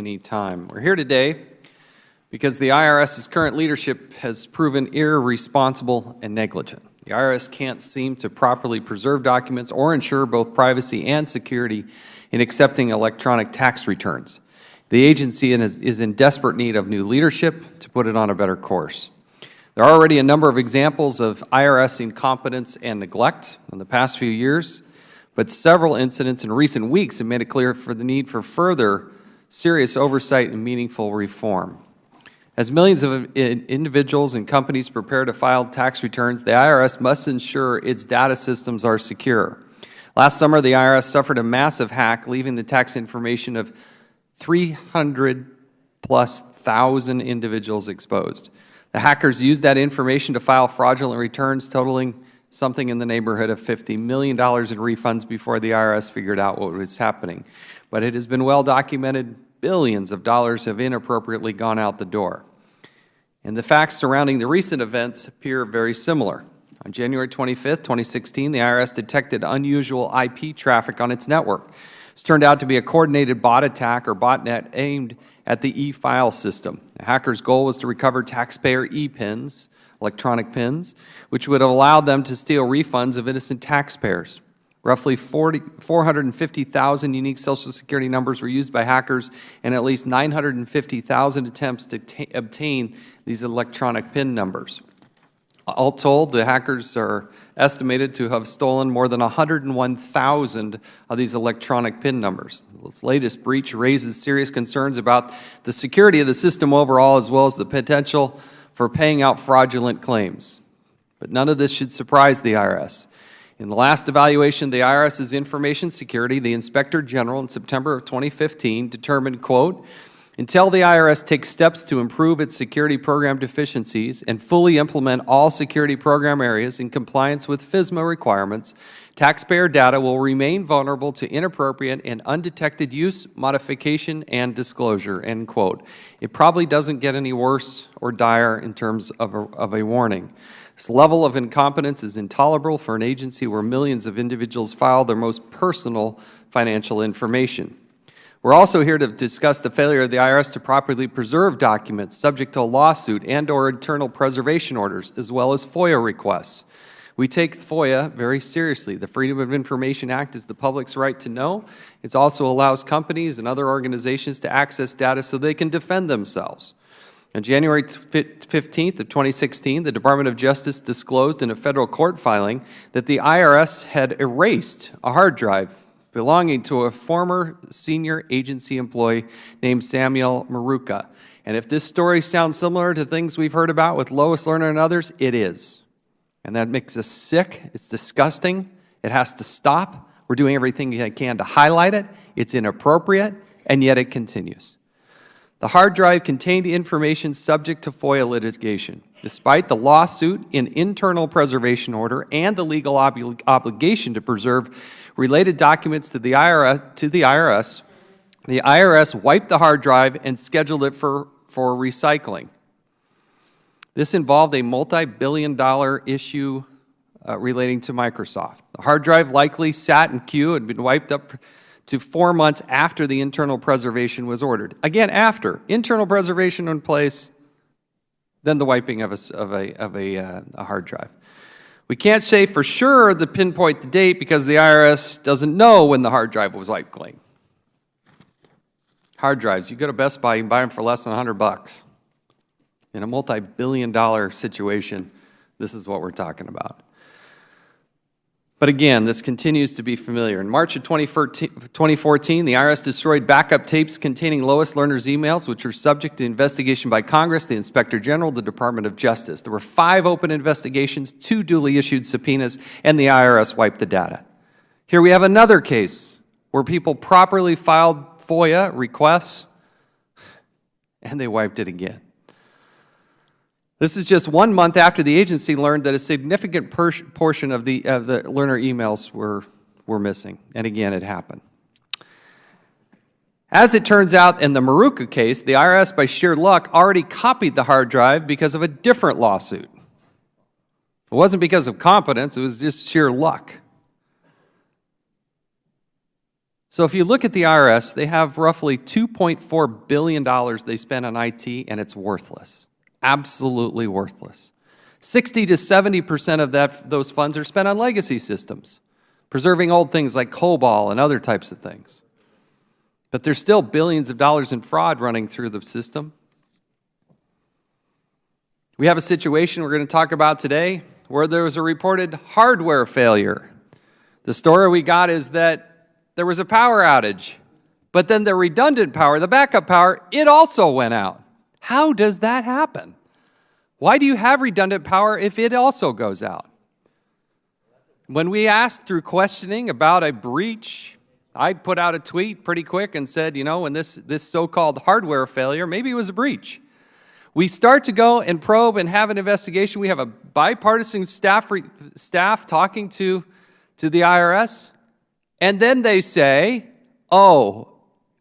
Anytime. We're here today because the IRS's current leadership has proven irresponsible and negligent. The IRS can't seem to properly preserve documents or ensure both privacy and security in accepting electronic tax returns. The agency is in desperate need of new leadership to put it on a better course. There are already a number of examples of IRS incompetence and neglect in the past few years, but several incidents in recent weeks have made it clear for the need for further serious oversight and meaningful reform. As millions of individuals and companies prepare to file tax returns, the IRS must ensure its data systems are secure. Last summer, the IRS suffered a massive hack, leaving the tax information of 300,000+ individuals exposed. The hackers used that information to file fraudulent returns totaling something in the neighborhood of $50 million in refunds before the IRS figured out what was happening. But it has been well documented, billions of dollars have inappropriately gone out the door. And the facts surrounding the recent events appear very similar. On January 25, 2016, the IRS detected unusual IP traffic on its network. This turned out to be a coordinated bot attack or botnet aimed at the e-file system. The hacker's goal was to recover taxpayer e-pins, electronic pins, which would have allowed them to steal refunds of innocent taxpayers. Roughly 450,000 unique Social Security numbers were used by hackers, and at least 950,000 attempts to obtain these electronic PIN numbers. All told, the hackers are estimated to have stolen more than 101,000 of these electronic PIN numbers. This latest breach raises serious concerns about the security of the system overall, as well as the potential for paying out fraudulent claims. But none of this should surprise the IRS. In the last evaluation of the IRS's information security, the Inspector General in September of 2015 determined, quote, "Until the IRS takes steps to improve its security program deficiencies and fully implement all security program areas in compliance with FSMA requirements, taxpayer data will remain vulnerable to inappropriate and undetected use, modification, and disclosure," end quote. It probably doesn't get any worse or dire in terms of a warning. This level of incompetence is intolerable for an agency where millions of individuals file their most personal financial information. We're also here to discuss the failure of the IRS to properly preserve documents subject to a lawsuit and/or internal preservation orders, as well as FOIA requests. We take FOIA very seriously. The Freedom of Information Act is the public's right to know. It also allows companies and other organizations to access data so they can defend themselves. On January 15th of 2016, the Department of Justice disclosed in a federal court filing that the IRS had erased a hard drive belonging to a former senior agency employee named Samuel Maruca. And if this story sounds similar to things we've heard about with Lois Lerner and others, it is. And that makes us sick. It's disgusting. It has to stop. We're doing everything we can to highlight it. It's inappropriate, and yet it continues. The hard drive contained information subject to FOIA litigation. Despite the lawsuit, an internal preservation order, and the legal obligation to preserve related documents to the IRS, the IRS wiped the hard drive and scheduled it for recycling. This involved a multi-billion-dollar issue relating to Microsoft. The hard drive likely sat in queue and had been wiped up to 4 months after the internal preservation was ordered. Again, after internal preservation in place, then the wiping of a hard drive. We can't say for sure to pinpoint the date because the IRS doesn't know when the hard drive was wiped clean. Hard drives, you go to Best Buy, you can buy them for less than $100. In a multi-billion-dollar situation, this is what we're talking about. But again, this continues to be familiar. In March of 2014, the IRS destroyed backup tapes containing Lois Lerner's emails, which were subject to investigation by Congress, the Inspector General, the Department of Justice. There were 5 open investigations, 2 duly issued subpoenas, and the IRS wiped the data. Here we have another case where people properly filed FOIA requests, and they wiped it again. This is just 1 month after the agency learned that a significant portion of the Lerner emails were missing. And again, it happened. As it turns out, in the Maruca case, the IRS, by sheer luck, already copied the hard drive because of a different lawsuit. It wasn't because of competence, it was just sheer luck. So if you look at the IRS, they have roughly $2.4 billion they spend on IT, and it's worthless. Absolutely worthless. 60 to 70% of those funds are spent on legacy systems, preserving old things like COBOL and other types of things. But there's still billions of dollars in fraud running through the system. We have a situation we're going to talk about today where there was a reported hardware failure. The story we got is that there was a power outage, but then the redundant power, the backup power, it also went out. How does that happen? Why do you have redundant power if it also goes out? When we asked through questioning about a breach, I put out a tweet pretty quick and said, when this so-called hardware failure, maybe it was a breach. We start to go and probe and have an investigation. We have a bipartisan staff talking to the IRS, and then they say,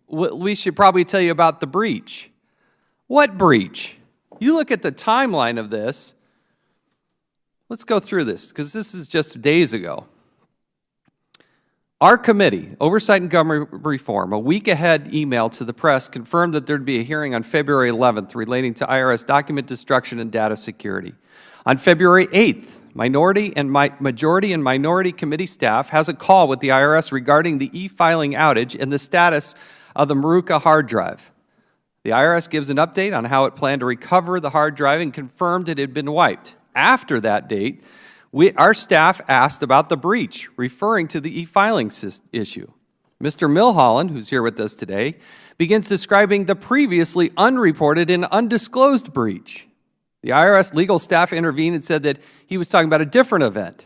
we should probably tell you about the breach. What breach? You look at the timeline of this. Let's go through this, because this is just days ago. Our committee, Oversight and Government Reform, a week ahead email to the press confirmed that there'd be a hearing on February 11th relating to IRS document destruction and data security. On February 8th, majority and minority committee staff has a call with the IRS regarding the e-filing outage and the status of the Maruca hard drive. The IRS gives an update on how it planned to recover the hard drive and confirmed it had been wiped. After that date, our staff asked about the breach, referring to the e-filing issue. Mr. Milholland, who's here with us today, begins describing the previously unreported and undisclosed breach. The IRS legal staff intervened and said that he was talking about a different event.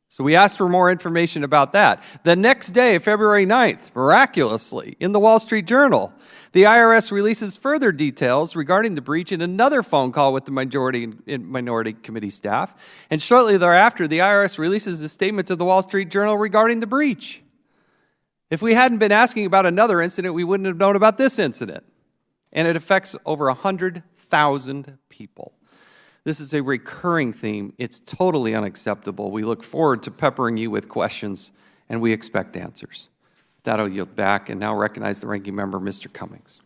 So we asked for more information about that. The next day, February 9th, miraculously, in the Wall Street Journal, the IRS releases further details regarding the breach in another phone call with the majority and minority committee staff. And shortly thereafter, the IRS releases a statement to the Wall Street Journal regarding the breach. If we hadn't been asking about another incident, we wouldn't have known about this incident. And it affects over 100,000 people. This is a recurring theme. It's totally unacceptable. We look forward to peppering you with questions, and we expect answers. That I'll yield back and now recognize the ranking member, Mr. Cummings.